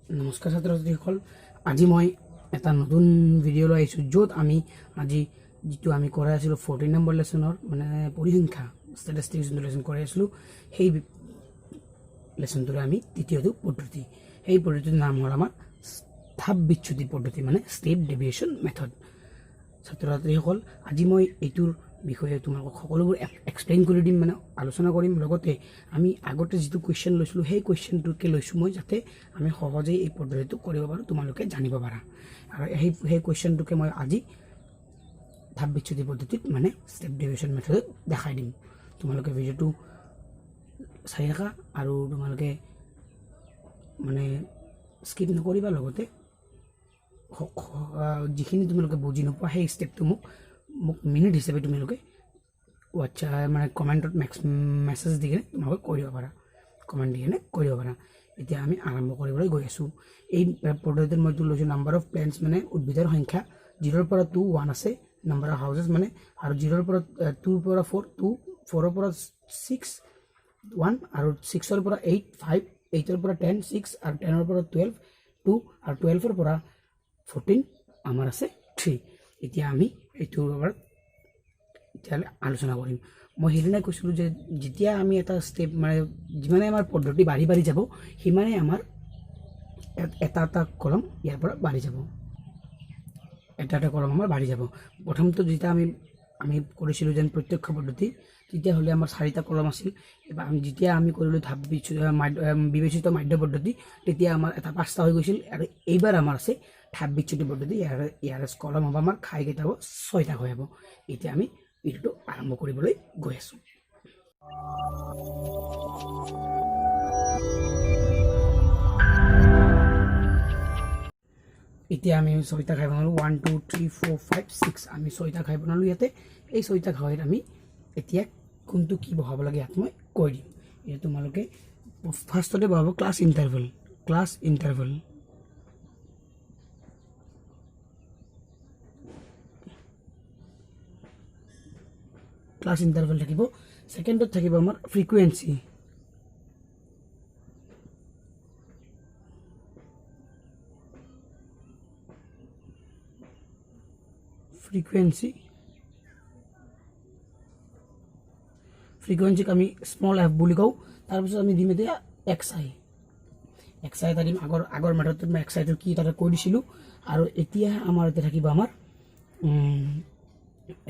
নমস্কাৰ ছাত্ৰ ছাত্ৰীসকল, আজি মই এটা নতুন ভিডিঅ' লৈ আহিছোঁ য'ত আমি আজি যিটো আমি কৰাই আছিলোঁ 14 নম্বৰ লেচনৰ মানে পৰিসংখ্যা ষ্টেটিষ্টিক্স যোনটো লেচন কৰাই আছিলোঁ সেই লেচনটোৰ আমি তৃতীয়টো পদ্ধতি। সেই পদ্ধতিৰ নাম হ'ল আমাৰ ধাপ বিচ্যুতি পদ্ধতি মানে ষ্টেপ ডেভিয়েশ্যন মেথড। ছাত্ৰ ছাত্ৰীসকল, আজি মই এইটোৰ বিষয়ে তোমালোকক সকলোবোৰ এক্সপ্লেইন কৰি দিম, মানে আলোচনা কৰিম। লগতে আমি আগতে যিটো কুৱেশ্যন লৈছিলোঁ সেই কুৱেশ্যনটোকে লৈছোঁ মই, যাতে আমি সহজেই এই পদ্ধতিটো কৰিব পাৰোঁ, তোমালোকে জানিব পাৰা। আৰু সেই কুৱেশ্যনটোকে মই আজি ধাপ বিচ্যুতি পদ্ধতিত মানে ষ্টেপ ডেভিয়েশ্যন মেথডত দেখাই দিম। তোমালোকে ভিডিঅ'টো চাই থাকা আৰু তোমালোকে মানে স্কিপ নকৰিবা। লগতে যিখিনি তোমালোকে বুজি নোপোৱা সেই ষ্টেপটো মোক মিনিট হিচাপে তোমালোকে হোৱাটছআপ মানে কমেণ্টত মেছেজ দি কিনে তোমালোকে কৰিব পাৰা, কমেণ্ট দি কিনে কৰিব পাৰা। এতিয়া আমি আৰম্ভ কৰিবলৈ গৈ আছোঁ। এই পদ্ধতিত মই লৈছোঁ নাম্বাৰ অফ প্লেণ্টছ মানে উদ্ভিদৰ সংখ্যা 0 পৰা 2 1 আছে, নাম্বাৰ অফ হাউচেছ মানে আৰু 0 পৰা 2 পৰা 4 2, 4 পৰা 6 1 আৰু 6 পৰা 8 5, 8 পৰা 10 6 আৰু 10 পৰা 12 2 আৰু 12 পৰা 14 আমাৰ আছে 3। এতিয়া আমি এইটোৰ ওপৰত এতিয়ালৈ আলোচনা কৰিম। মই সেইদিনাই কৈছিলোঁ যে যেতিয়া আমি এটা ষ্টেপ মানে যিমানে আমাৰ পদ্ধতি বাঢ়ি বাঢ়ি যাব সিমানেই আমাৰ এটা এটা কলম ইয়াৰ পৰা বাঢ়ি যাব, এটা এটা কলম আমাৰ বাঢ়ি যাব। প্ৰথমটো যেতিয়া আমি কৰিছিলোঁ যেন প্ৰত্যক্ষ পদ্ধতি, তেতিয়াহ'লে আমাৰ 4টা কলম আছিল। এবাৰ যেতিয়া আমি কৰিলোঁ ধাপ বিবেচিত মাধ্য পদ্ধতি, তেতিয়া আমাৰ এটা 5টা হৈ গৈছিল। আৰু এইবাৰ আমাৰ আছে ধাপ বিচ্যুতি পদ্ধতি, ইয়াৰ কলম হ'ব আমাৰ খাই কেইটা হ'ব 6টা হৈ যাব। এতিয়া আমি ভিডিঅ'টো আৰম্ভ কৰিবলৈ গৈ আছোঁ। এতিয়া আমি 6টা খাই বনালোঁ, 1 2 3 4 5 6 আমি 6টা খাই বনালোঁ ইয়াতে। এই 6টা খাইত আমি এতিয়া কোনটো কি বহাব লাগে ইয়াত মই কৈ দিম। এতিয়া তোমালোকে ফাৰ্ষ্টতে বহাব ক্লাছ ইণ্টাৰভেল। ক্লাছ ইণ্টাৰভেল থাকিব। ছেকেণ্ডত থাকিব আমাৰ ফ্ৰিকুৱেঞ্চি। ফ্ৰিকুৱেঞ্চিক আমি স্মল এফ বুলি কওঁ। তাৰপিছত আমি দিম এতিয়া XI এটা দিম। আগৰ মেথডটোত মই XIটো কি তাতে কৈ দিছিলোঁ। আৰু এতিয়া আমাৰ এতিয়া থাকিব আমাৰ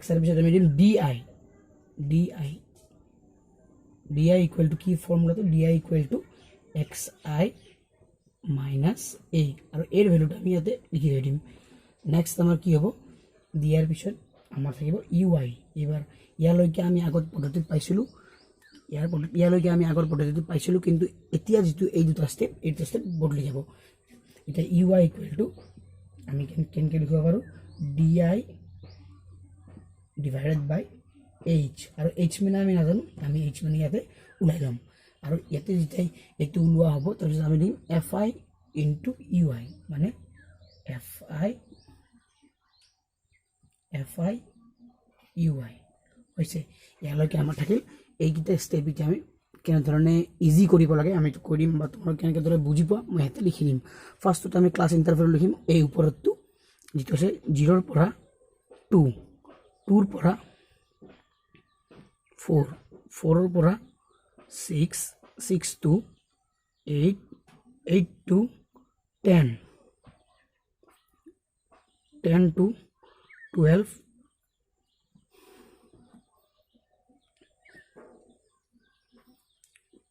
XIৰ পিছত আমি দিম DI ইকুৱেল টু কি ফৰ্মুলাটো, DI equal to XI minus A, আৰু এৰ ভেলুটো আমি ইয়াতে লিখি থৈ দিম। নেক্সট আমাৰ কি হ'ব, দিয়াৰ পিছত আমাৰ থাকিব UI। এইবাৰ ইয়ালৈকে আমি আগত পদ্ধতিত পাইছিলোঁ, কিন্তু এতিয়া যিটো এই দুটা ষ্টেপ বদলি যাব। এতিয়া UI ইকুৱেল টু আমি কেনেকৈ লিখিব পাৰোঁ, DI ডিভাইডেড বাই H, আৰু H মানে আমি নাজানো, আমি H মানে ইয়াতে ওলাই ল'ম। আৰু ইয়াতে যেতিয়া এইটো ওলোৱা হ'ব তাৰপিছত আমি দিম FI ইনটু UI মানে FI UI হৈছে। ইয়ালৈকে আমাৰ থাকিল এইকেইটা ষ্টেপ। এতিয়া আমি কেনেধৰণে ইজি কৰিব লাগে আমি কৈ দিম, বা তোমালোকে কেনেকৈ ধৰণে বুজি পোৱা মই ইয়াতে লিখি দিম। ফাৰ্ষ্টত আমি ক্লাছ ইণ্টাৰভেল লিখিম। এই ওপৰতটো যিটো আছে 0 পৰা 2, 2 পৰা 4, 4 পৰা 6, 6 to 8, 8 to 10, 10 to 12,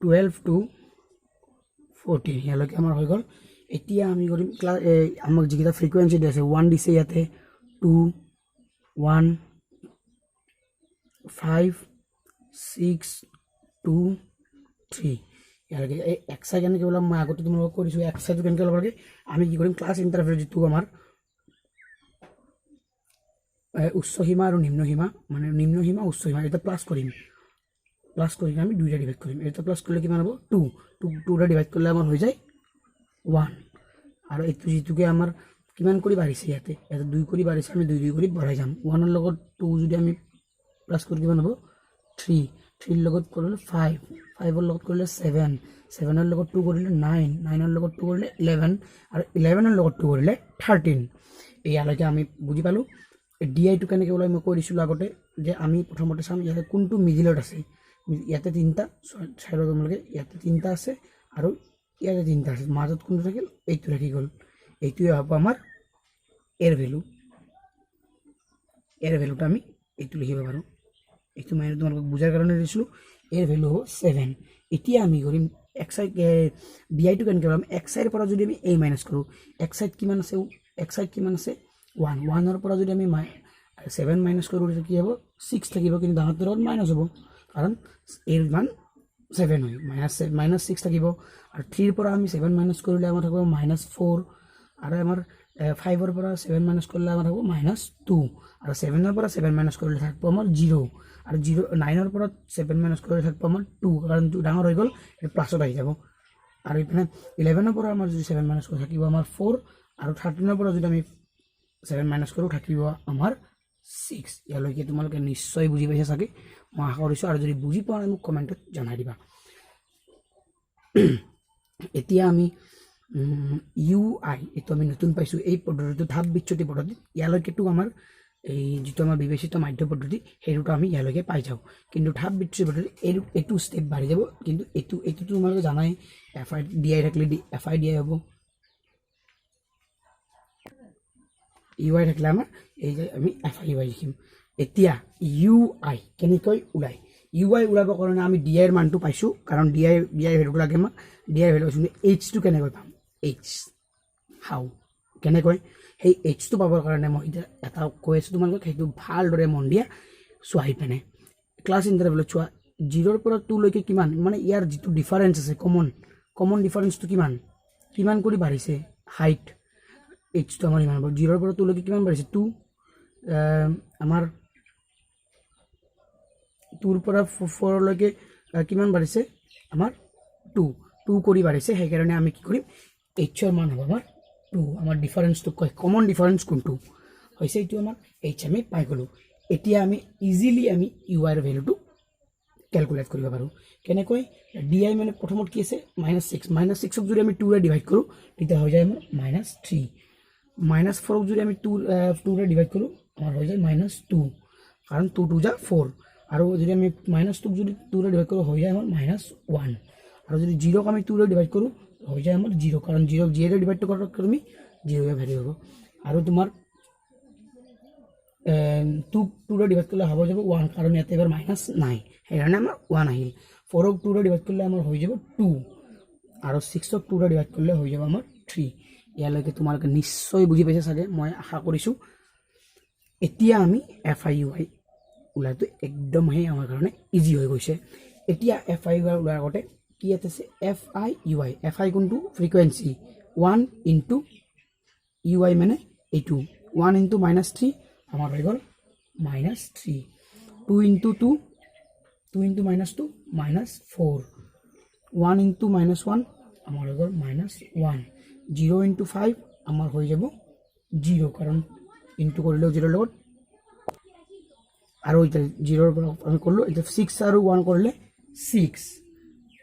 12 to 14। ইয়ালৈকে আমাৰ হৈ গ'ল। এতিয়া আমি কৰিম আমাক যিকেইটা ফ্ৰিকুৱেঞ্চি দি আছে, 1 দিছে ইয়াতে, 2 1 5 6 2 3। ইয়ালৈকে এই XI কেনেকৈ ওলাম মই আগতে তোমালোকক কৈ দিছোঁ। XIটো কেনেকৈ ওলাব লাগে, আমি কি কৰিম, ক্লাছ ইণ্টাৰভেল যিটো আমাৰ উচ্চ সীমা আৰু নিম্ন সীমা, মানে নিম্ন সীমা উচ্চ সীমা, এটা প্লাছ কৰিম আমি 2টা ডিভাইড কৰিম। এটা প্লাছ কৰিলে কিমান হ'ব, 2টা ডিভাইড কৰিলে আমাৰ হৈ যায় 1। আৰু এইটো যিটোকে আমাৰ কিমান কৰি বাঢ়িছে, ইয়াতে 2 কৰি বাঢ়িছে, আমি 2 কৰি বঢ়াই যাম। 1ৰ লগত 2 যদি আমি প্লাছ কৰি কিমান হ'ব 3 3 লগত কৰিলে 5 5 ৰ লগত কৰিলে 7 7 ৰ লগত 2 কৰিলে 9 9 ৰ লগত 2 কৰিলে 11 আৰু 11 ৰ লগত 2 কৰিলে 13 ইয়ালৈকে আমি বুজি পালো DI টো কেনেকৈ ওলাই মই কৈ দিছিলো আগতে যে আমি প্ৰথমতে চাম ইয়াতে কোনটো মিডিলত আছে ইয়াতে তিনটা সাইডত তোমালোকে ইয়াতে তিনটা আছে আৰু ইয়াতে তিনটা আছে মাজত কোনটো থাকিল এইটো থাকি গ'ল এইটোৱে হ'ব আমাৰ এৰ ভ্যালুটা আমি এইটো লিখিব পাৰো এইটো মানে তোমালোকক বুজাৰ কাৰণে দিছিলো এৰ ভ্যালু হ'ব 7 এতিয়া আমি কৰিম x সাইড DI টো কেনেকৈ কৰিম x সাইডৰ পৰা যদি আমি a মাইনাস কৰো x সাইড কিমান আছে 1 1 ৰ পৰা যদি আমি 7 মাইনাস কৰো তেতিয়া কি হ'ব 6 থাকিব কিন্তু ডাঙৰটোৰ লগত মাইনাস হ'ব কাৰণ এৰ মান 7 হয় মাইনাস 6 থাকিব আৰু 3 ৰ পৰা আমি 7 মাইনাস কৰিলে আমাৰ থাকিব -4 আৰু আমাৰ 5 ৰ পৰা 7 মাইনাস কৰিলে আমাৰ থাকিব -2 আৰু 7 ৰ পৰা 7 মাইনাস কৰিলে থাকিব আমাৰ 0 আৰু 9 ৰ পৰা 7 মাইনাস কৰিলে থাকিব আমাৰ 2 কাৰণ 2 ডাঙৰ হৈ গ'ল এই প্লাছত আহি যাব আৰু ইপিনে 11 ৰ পৰা আমাৰ যদি 7 মাইনাস কৰি থাকিব আমাৰ 4 আৰু 13 ৰ পৰা যদি আমি 7 মাইনাস কৰো থাকিব আমাৰ 6 ইয়ালৈকে তোমালোকে নিশ্চয় বুজি পাইছা চাগে মই আশা কৰিছো আৰু যদি বুজি পোৱা নাই মোক কমেন্টত জনাই দিবা এতিয়া আমি UI এটো আমি নতুন পাইছো এই পদ্ধতিটো ধাপ বিচ্যুতি পদ্ধতি ইয়ালৈকেটো আমাৰ এই যেটো আমাৰ বিবেচিত মাধ্য পদ্ধতি হেৰুটো আমি ইয়ালৈকে পাই যাও কিন্তু ধাপ বিচ্যুতি পদ্ধতি এটো স্টেপ বাঢ়ি যাব কিন্তু এটো তোমালোকে জানাই FI DI থাকলে FI DI হ'ব UI থাকলে আমাৰ এই যে আমি FI UI লিখিম এতিয়া UI কেনেকৈ উলাই UI উলাব কাৰণে আমি DI এৰ মানটো পাইছো কাৰণ DI ভ্যালুটো লাগে আমাক DI ভ্যালু আছে H টো কেনেকৈ পাম H হাউ কেনেকৈ সেই H টো পাবৰ কাৰণে মই এটা কৈ আছো তোমালোকক সেইটো ভালদৰে মন দিয়া চোৱাই পেনে ক্লাছ ইন্টাৰভেলত চোৱা 0 ৰ পৰা 2 লৈকে কিমান মানে ইয়াৰ যেটো ডিফাৰেন্স আছে কমন ডিফাৰেন্সটো কিমান কৰি বাঢ়িছে হাইট H টো আমাৰ ইমান 0 ৰ পৰা 2 লৈকে কিমান বাঢ়িছে 2 আমাৰ 2 ৰ পৰা 4 লৈকে কিমান বাঢ়িছে আমাৰ 2 কৰি বাঢ়িছে সেই কাৰণে আমি কি কৰিম H ৰ মান হ'ব আমাৰ 2 আমাৰ ডিফাৰেন্সটো কয় কমন ডিফাৰেন্স কোনটো হৈছে এইটো আমাৰ H আমি পাই গলো এতিয়া আমি ইজিলি আমি UI ৰ ভ্যালুটো ক্যালকুলেট কৰিব পাৰো কেনেকৈ DI মানে প্ৰথমত কি আছে -6 ক যদি আমি 2 ৰে ডিভাইড কৰো তেতিয়া হৈ যায় আমাৰ -3 -4 ক যদি আমি 2 ৰে ডিভাইড কৰো আমাৰ হৈ যায় -2 কাৰণ 2 2 যা 4 আৰু যদি আমি -2 ক যদি 2 ৰে ডিভাইড কৰো হৈ যায় আমাৰ -1 আৰু যদি 0 ক আমি 2 ৰে ডিভাইড কৰো হৈ যায় আমাৰ 0 কাৰণ 0 ক 0 ৰে ডিভাইড কৰা তুমি 0 এ ভ্যালু হ'ব আৰু তোমাৰ 2 ৰে ডিভাইড কৰিলে হ'ব যাব 1 কাৰণ ইয়াতে এবাৰ মাইনাস নাই সেইকাৰণে আমাৰ 1 আহিল 4 ক 2 ৰে ডিভাইড কৰিলে আমাৰ হৈ যাব 2 আৰু 6 ক 2 ৰে ডিভাইড কৰিলে হৈ যাব আমাৰ 3 ইয়ালৈকে তোমালোকে নিশ্চয় বুজি পাইছা চাগে মই আশা কৰিছো এতিয়া আমি FI UI উলাটো একদম হে আমাৰ কাৰণে ইজি হৈ গৈছে এতিয়া FI UI উলাৰ আগতে কি আছে FI UI FI কোনটো ফ্ৰিকোয়েন্সি 1 ইনটু UI মানে এইটো 1 ইনটু -3 আমাৰ হৈ গ'ল -3 2 ইনটু 2 2 ইনটু -2 -4 1 ইনটু -1 আমাৰ হৈ গ'ল -1 0 ইনটু 5 আমাৰ হৈ যাব 0 কাৰণ ইনটু কৰিলে 0 লগত আৰু এটা 0 ৰ পৰা আমি কৰিলো এটা 6 আৰু 1 কৰিলে 6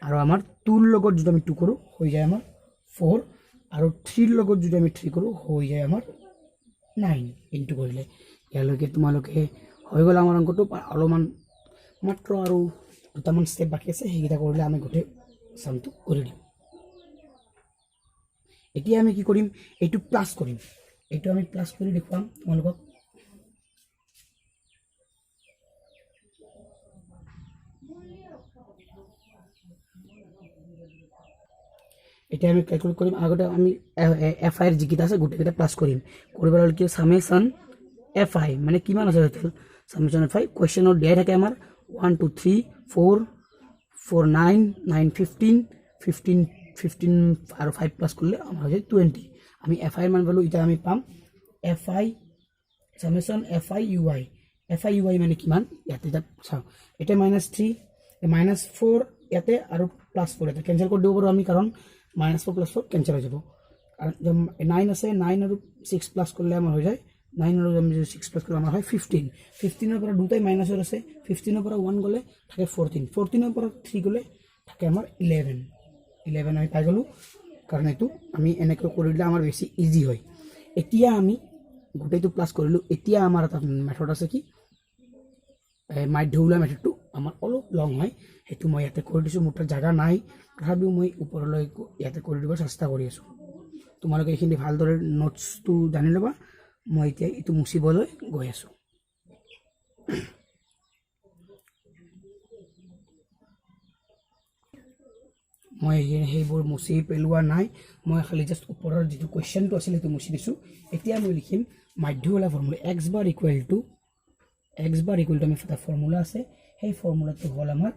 আৰু আমাৰ 2 ৰ লগত যদি আমি 2 কৰো হৈ যায় আমাৰ 4 আৰু 3 ৰ লগত যদি আমি 3 কৰো হৈ যায় আমাৰ 9 ইনটু কৰিলে ইয়ালৈকে তোমালোকে হৈ গ'ল আমাৰ অংকটো অলপমান মাত্ৰ আৰু দুটামান স্টেপ বাকি আছে সেইকেইটা কৰিলে আমি গোটেই সামটো কৰি দিম এতিয়া আমি কি কৰিম এইটো প্লাস কৰিম এইটো আমি প্লাস কৰি দেখুৱাম তোমালোকক এটা আমি ক্যালকুলেট কৰিম আগতে আমি FI এৰ যিকিটা আছে গোটেইটা প্লাস কৰিম কৰিবৰ হল কি সামেশন FI মানে কিমান আছে টোটাল সামেশন FI কোৱেশ্চনত দিয়া থাকে আমাৰ 1 2 3 4 4 9 9 15 15 15 আৰু 5 প্লাস করলে আমরা হয় 20 আমি FI এর মান বলবো এটা আমি পাম FI সামেশন FI UI মানে কিমান ইয়াতে এটা চাও এটা -3 -4 ইয়াতে আৰু +4 এটা ক্যান্সেল কৰি দিব পাৰো আমি কাৰণ -4 + 4 ক্যান্সেল হৈ যাব আৰু 9 আছে 9 আৰু 6 প্লাস কৰলে আমাৰ হৈ যায় 9 আৰু আমি যদি 6 প্লাছ কৰোঁ আমাৰ হয় 15 15ৰ পৰা দুটাই মাইনাছৰ আছে 15ৰ পৰা 1 গ'লে থাকে 14 14ৰ পৰা 3 গ'লে থাকে আমাৰ 11 আমি পাই গ'লোঁ কাৰণ এইটো আমি এনেকৈ কৰি দিলে আমাৰ বেছি ইজি হয় এতিয়া আমি গোটেইটো প্লাছ কৰিলোঁ এতিয়া আমাৰ এটা মেথড আছে কি মাধ্য ওলোৱা মেথডটো আমাৰ অলপ লং হয় সেইটো মই ইয়াতে কৰি দিছোঁ মোৰ তাত জাগা নাই তথাপিও মই ওপৰলৈ ইয়াতে কৰি দিব চেষ্টা কৰি আছোঁ তোমালোকে এইখিনি ভালদৰে নোটছটো জানি ল'বা মই এতিয়া এইটো মুচিবলৈ গৈ আছোঁ মই সেইবোৰ মুচি পেলোৱা নাই মই খালি জাষ্ট ওপৰৰ যিটো কুৱেশ্যনটো আছিল সেইটো মুচি দিছোঁ এতিয়া মই লিখিম মাধ্য ওলোৱা formula x bar equal to আমি এটা ফৰ্মুলা আছে সেই ফৰ্মুলাটো হ'ল আমাৰ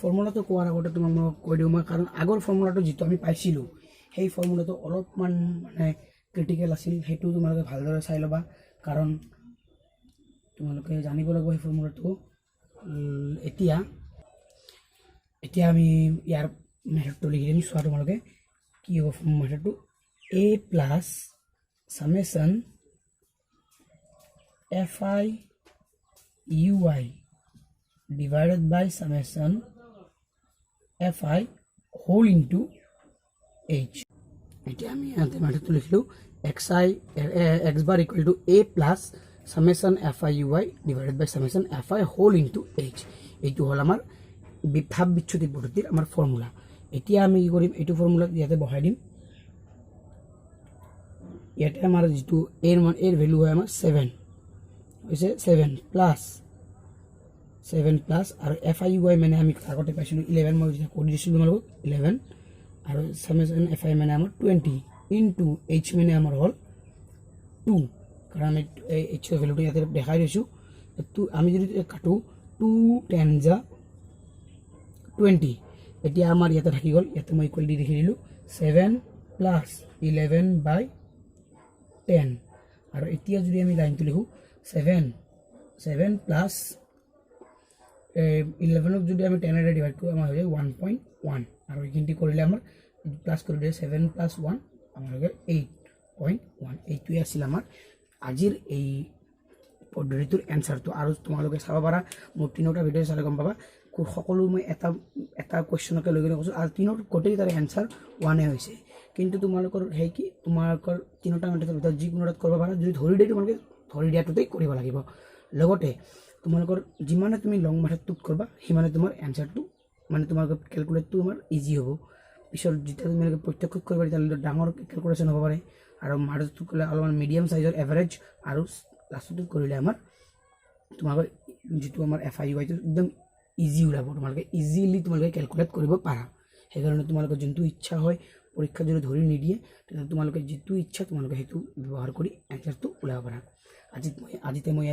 ফৰ্মুলাটো কোৱাৰ আগতে তোমাক মই কৈ দিওঁ মই কাৰণ আগৰ ফৰ্মুলাটো যিটো আমি পাইছিলোঁ সেই ফৰ্মুলাটো অলপমান মানে ক্ৰিটিকেল আছিল সেইটো তোমালোকে ভালদৰে চাই ল'বা কাৰণ তোমালোকে জানিব লাগিব সেই ফৰ্মুলাটো এতিয়া আমি ইয়াৰ মেথডটো লিখি দিম চোৱা তোমালোকে কি হ'ব মেথডটো a plus summation fi ui divided by summation fi whole into h এতিয়া আমি ইয়াতে মেথডটো লিখিলোঁ x bar equal to a plus summation fi ui divided by summation fi whole into h এইটো হ'ল আমাৰ ভাব বিচ্যুতি পদ্ধতিৰ আমাৰ ফৰ্মুলা এতিয়া আমি কি কৰিম এইটো ফৰ্মুলা ইয়াতে বহাই দিম ইয়াতে আমাৰ যিটো এৰ ভ্যালু হয় আমাৰ 7 হৈছে 7 প্লাছ আৰু fi ui মানে আমি আগতে পাইছিলোঁ 11 মই যেতিয়া কৰি দিছিলোঁ তোমালোকক 11 আৰু summation fi মানে আমাৰ 20 into h মানে আমাৰ হ'ল 2 কাৰণ আমি h এর ভ্যালুটো ইয়াতে দেখাই দিছোঁ তো আমি যদি কাটো 2 10 যা 20 এতিয়া আমাৰ ইয়াতে থাকি গ'ল ইয়াতে মই ইকুৱেল দি লিখি দিলোঁ 7 প্লাছ 11 বাই 10 আৰু এতিয়া যদি আমি লাইনটো লিখো 7 প্লাছ 11 যদি আমি 10 এৰে ডিভাইড কৰোঁ আমাৰ হৈ যায় 1.1 আৰু এইখিনি কৰিলে আমাৰ প্লাছ কৰি দিয়ে 7 প্লাছ 1 আমাৰ হৈ গ'ল 8.1 এইটোৱে আছিল আমাৰ আজিৰ এই পদ্ধতিটোৰ এনসাৰটো আৰু তোমালোকে চাব পাৰা মোৰ তিনিটা ভিডিঅ' চালে গম পাবা সকলো মই এটা কুৱেশ্যনকে লৈ গ'লে কৈছোঁ আৰু তিনিটা গোটেই তাৰ এনসাৰ ওৱানে হৈছে কিন্তু তোমালোকৰ সেই কি তোমালোকৰ তিনিটা মেথডৰ ভিতৰত যিকোনো এটাত কৰিব পাৰা যদি ধৰি দিয়ে তোমালোকে ধৰি দিয়াটোতেই কৰিব লাগিব লগতে তোমালোকৰ যিমানে তুমি লং মেথডটোত কৰিবা সিমানে তোমাৰ এনসাৰটো মানে তোমালোকৰ কেলকুলেটটো তোমাৰ ইজি হ'ব পিছত যেতিয়া তোমালোকে প্ৰত্যক্ষত কৰিবা তেতিয়াহ'লে ডাঙৰ কেলকুলেশ্যন হ'ব পাৰে আৰু মাজতো কৰিলে অলপমান মিডিয়াম সাইজৰ এভাৰেজ আৰু লাষ্টত কৰিলে আমাৰ তোমালোকৰ যিটো আমাৰ fi ui টো একদম ইজি ওলাব তোমালোকে ইজিলি তোমালোকে কেলকুলেট কৰিব পাৰা সেইকাৰণে তোমালোকৰ যোনটো ইচ্ছা হয় পৰীক্ষা যদি ধৰি নিদিয়ে তেতিয়া তোমালোকে যিটো ইচ্ছা তোমালোকে সেইটো ব্যৱহাৰ কৰি এনসাৰটো ওলাব পাৰা আজিতে মই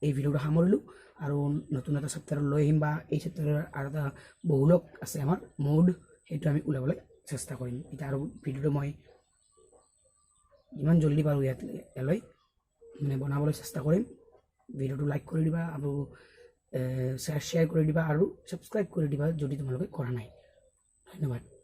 এই ভিডিঅ'টো সামৰিলোঁ আৰু নতুন এটা চেপ্টাৰ লৈ আহিম বা এই চেপ্টাৰৰ আৰু এটা বহুলক আছে আমাৰ মোড সেইটো আমি ওলাবলৈ চেষ্টা কৰিম এতিয়া আৰু ভিডিঅ'টো মই যিমান জলদি পাৰোঁ ইয়ালৈ মানে বনাবলৈ চেষ্টা কৰিম ভিডিঅ'টো লাইক কৰি দিবা আৰু শ্বেয়াৰ কৰি দিবা আৰু ছাবস্ক্ৰাইব কৰি দিবা যদি তোমালোকে কৰা নাই ধন্যবাদ